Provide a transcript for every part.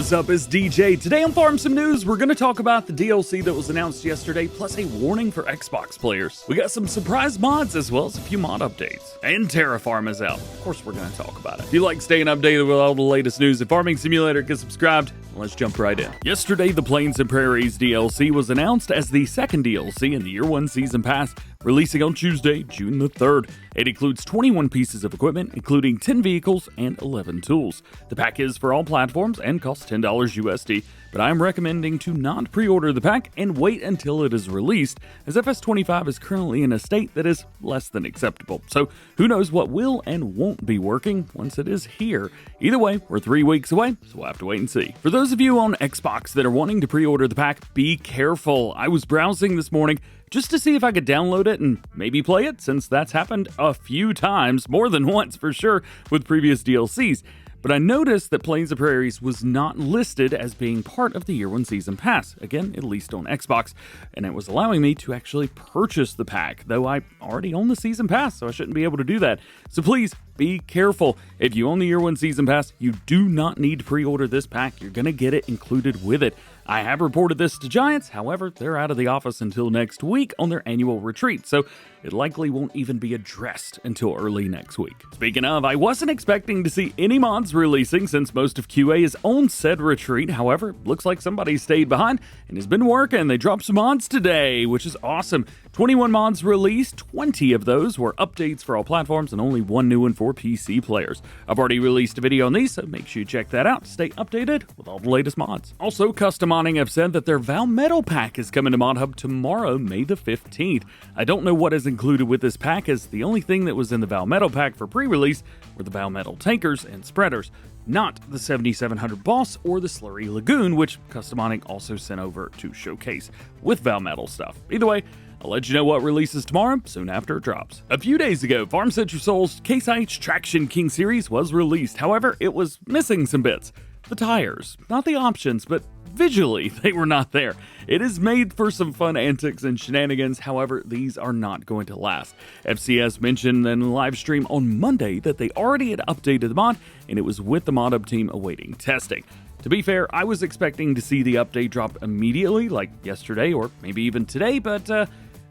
What's up, it's DJ. Today on Farm Sim News, we're going to talk about the DLC that was announced yesterday, plus a warning for Xbox players. We got some surprise mods as well as a few mod updates. And TerraFarm is out. Of course, we're going to talk about it. If you like staying updated with all the latest news in Farming Simulator, get subscribed. Let's jump right in. Yesterday, the Plains and Prairies DLC was announced as the second DLC in the Year 1 Season Pass, releasing on Tuesday, June the 3rd. It includes 21 pieces of equipment, including 10 vehicles and 11 tools. The pack is for all platforms and costs $10 USD, but I am recommending to not pre-order the pack and wait until it is released, as FS25 is currently in a state that is less than acceptable. So who knows what will and won't be working once it is here. Either way, we're 3 weeks away, so we'll have to wait and see. For those of you on Xbox that are wanting to pre-order the pack, be careful. I was browsing this morning just to see if I could download it and maybe play it, since that's happened a few times, more than once for sure, with previous DLCs. But I noticed that Plains and Prairies was not listed as being part of the Year 1 Season Pass, again, at least on Xbox, and it was allowing me to actually purchase the pack, though I already own the Season Pass, so I shouldn't be able to do that. So please, be careful. If you own the Year 1 Season Pass, you do not need to pre-order this pack. You're going to get it included with it. I have reported this to Giants, however, they're out of the office until next week on their annual retreat, so it likely won't even be addressed until early next week. Speaking of, I wasn't expecting to see any mods releasing since most of QA is on said retreat. However, looks like somebody stayed behind and has been working. They dropped some mods today, which is awesome. 21 mods released, 20 of those were updates for all platforms and only one new one for PC players. I've already released a video on these, so make sure you check that out to stay updated with all the latest mods. Also, Custom Modding have said that their Val Metal pack is coming to Mod Hub tomorrow, May the 15th. I don't know what is included with this pack, as the only thing that was in the Val Metal pack for pre-release were the Val Metal tankers and spreaders, not the 7700 boss or the Slurry Lagoon, which Custom Modding also sent over to showcase with Val Metal stuff. Either way, I'll let you know what releases tomorrow, soon after it drops. A few days ago, Farm Centro Sul's Case IH Traction King series was released. However, it was missing some bits. The tires, not the options, but visually, they were not there. It is made for some fun antics and shenanigans, however, these are not going to last. FCS mentioned in a live stream on Monday that they already had updated the mod, and it was with the mod up team awaiting testing. To be fair, I was expecting to see the update drop immediately, like yesterday or maybe even today, but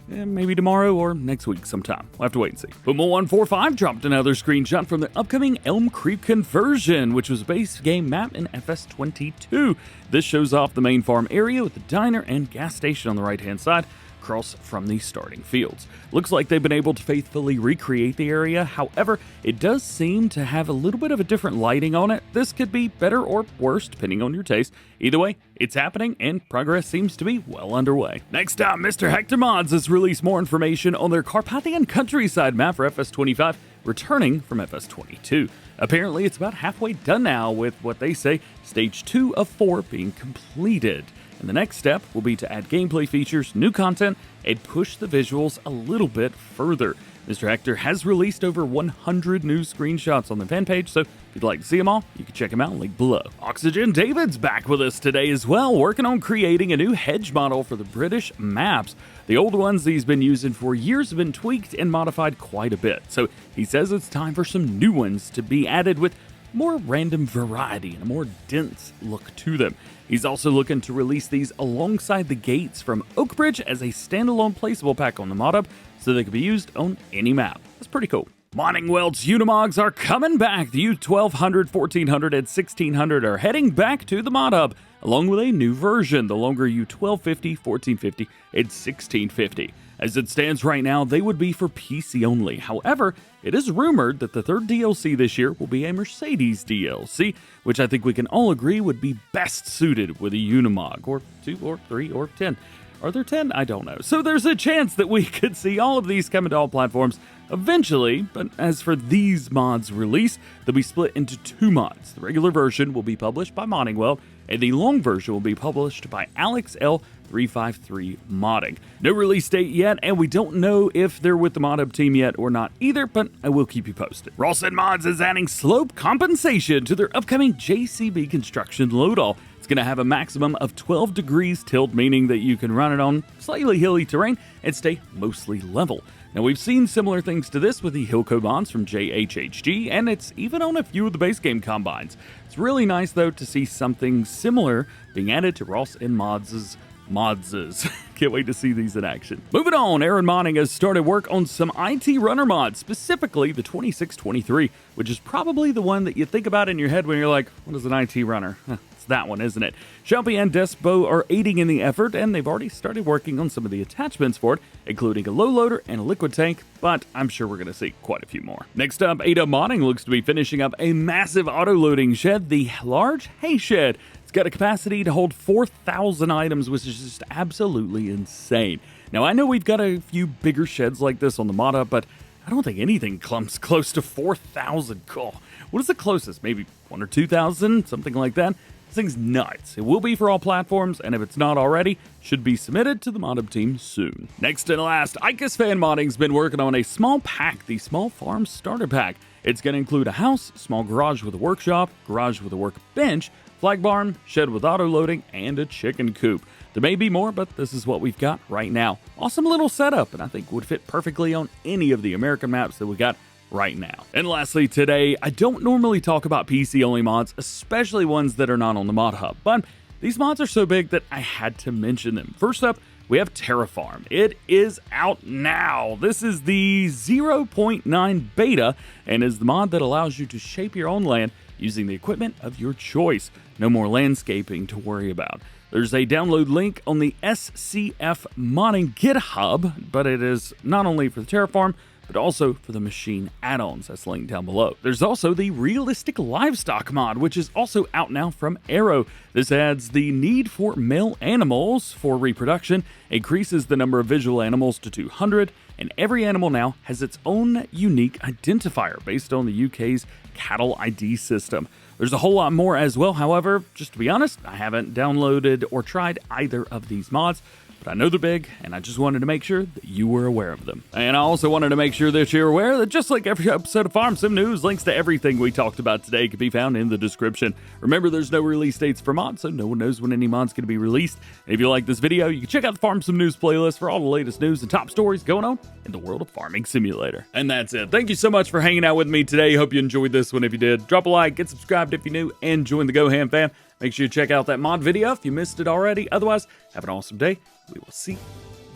maybe tomorrow or next week sometime. We'll have to wait and see. Puma 145 dropped another screenshot from the upcoming Elmcreek conversion, which was a base game map in FS25. This shows off the main farm area with the diner and gas station on the right-hand side, across from the starting fields. Looks like they've been able to faithfully recreate the area. However, it does seem to have a little bit of a different lighting on it. This could be better or worse depending on your taste. Either way, it's happening and progress seems to be well underway. Next up, MrHector Mods has released more information on their Carpathian countryside map for FS25, returning from FS22. Apparently, it's about halfway done now, with what they say stage 2 of 4 being completed. And the next step will be to add gameplay features, new content, and push the visuals a little bit further. MrHector has released over 100 new screenshots on the fan page, so if you'd like to see them all, you can check them out, link below. OxygenDavid's back with us today as well, working on creating a new hedge model for the British maps. The old ones he's been using for years have been tweaked and modified quite a bit, so he says it's time for some new ones to be added with more random variety and a more dense look to them. He's also looking to release these alongside the gates from Oakbridge as a standalone placeable pack on the mod hub, so they can be used on any map. That's pretty cool. Modding Welt's Unimogs are coming back. The U1200, 1400, and 1600 are heading back to the mod hub, along with a new version, the longer U1250, 1450, and 1650. As it stands right now, they would be for PC only. However, it is rumored that the third DLC this year will be a Mercedes DLC, which I think we can all agree would be best suited with a Unimog, or 2 or 3 or 10. Are there 10? I don't know. So there's a chance that we could see all of these coming to all platforms eventually, but as for these mods' release, they'll be split into 2 mods. The regular version will be published by Modding Welt, and the long version will be published by Alex L353 Modding. No release date yet, and we don't know if they're with the mod hub team yet or not either, but I will keep you posted. RossN Mods is adding slope compensation to their upcoming JCB construction load-all. It's going to have a maximum of 12 degrees tilt, meaning that you can run it on slightly hilly terrain and stay mostly level. Now, we've seen similar things to this with the Hilco mods from JHHG, and it's even on a few of the base game combines. It's really nice, though, to see something similar being added to RossN Mods' Mods. Can't wait to see these in action. Moving on, Ahran Modding has started work on some IT runner mods, specifically the 2623, which is probably the one that you think about in your head when you're like, what is an IT runner? It's that one, isn't it? Shelby and Despo are aiding in the effort, and they've already started working on some of the attachments for it, including a low loader and a liquid tank, but I'm sure we're going to see quite a few more. Next up, Adub Modding looks to be finishing up a massive auto-loading shed, the large hay shed. It's got a capacity to hold 4,000 items, which is just absolutely insane. Now, I know we've got a few bigger sheds like this on the mod hub, but I don't think anything comes close to 4,000. Cool. What is the closest? Maybe 1,000 or 2,000? Something like that? This thing's nuts. It will be for all platforms, and if it's not already, should be submitted to the mod hub team soon. Next and last, Ikas FanModding's been working on a small pack, the Small Farm Starter Pack. It's going to include a house, small garage with a workshop, garage with a workbench, flag barn, shed with auto-loading, and a chicken coop. There may be more, but this is what we've got right now. Awesome little setup, and I think would fit perfectly on any of the American maps that we got right now. And lastly today, I don't normally talk about PC-only mods, especially ones that are not on the mod hub, but these mods are so big that I had to mention them. First up, we have TerraFarm. It is out now. This is the 0.9 beta and is the mod that allows you to shape your own land using the equipment of your choice. No more landscaping to worry about. There's a download link on the SCF Modding GitHub, but it is not only for the TerraFarm, but also for the machine add-ons. That's linked down below. There's also the Realistic Livestock mod, which is also out now from Arrow. This adds the need for male animals for reproduction, increases the number of visual animals to 200, and every animal now has its own unique identifier based on the UK's cattle ID system. There's a whole lot more as well, however, just to be honest, I haven't downloaded or tried either of these mods, but I know they're big, and I just wanted to make sure that you were aware of them. And I also wanted to make sure that you're aware that just like every episode of Farm Sim News, links to everything we talked about today can be found in the description. Remember, there's no release dates for mods, so no one knows when any mod's going to be released. And if you like this video, you can check out the Farm Sim News playlist for all the latest news and top stories going on in the world of Farming Simulator. And that's it. Thank you so much for hanging out with me today. Hope you enjoyed this one. If you did, drop a like, get subscribed if you're new, and join the DjGoHam fam. Make sure you check out that mod video if you missed it already. Otherwise, have an awesome day. We will see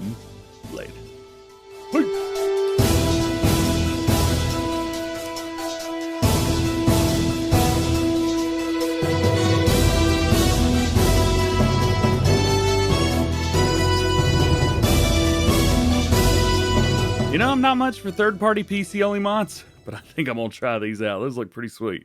you later. Peace. You know, I'm not much for third-party PC-only mods, but I think I'm gonna try these out. Those look pretty sweet.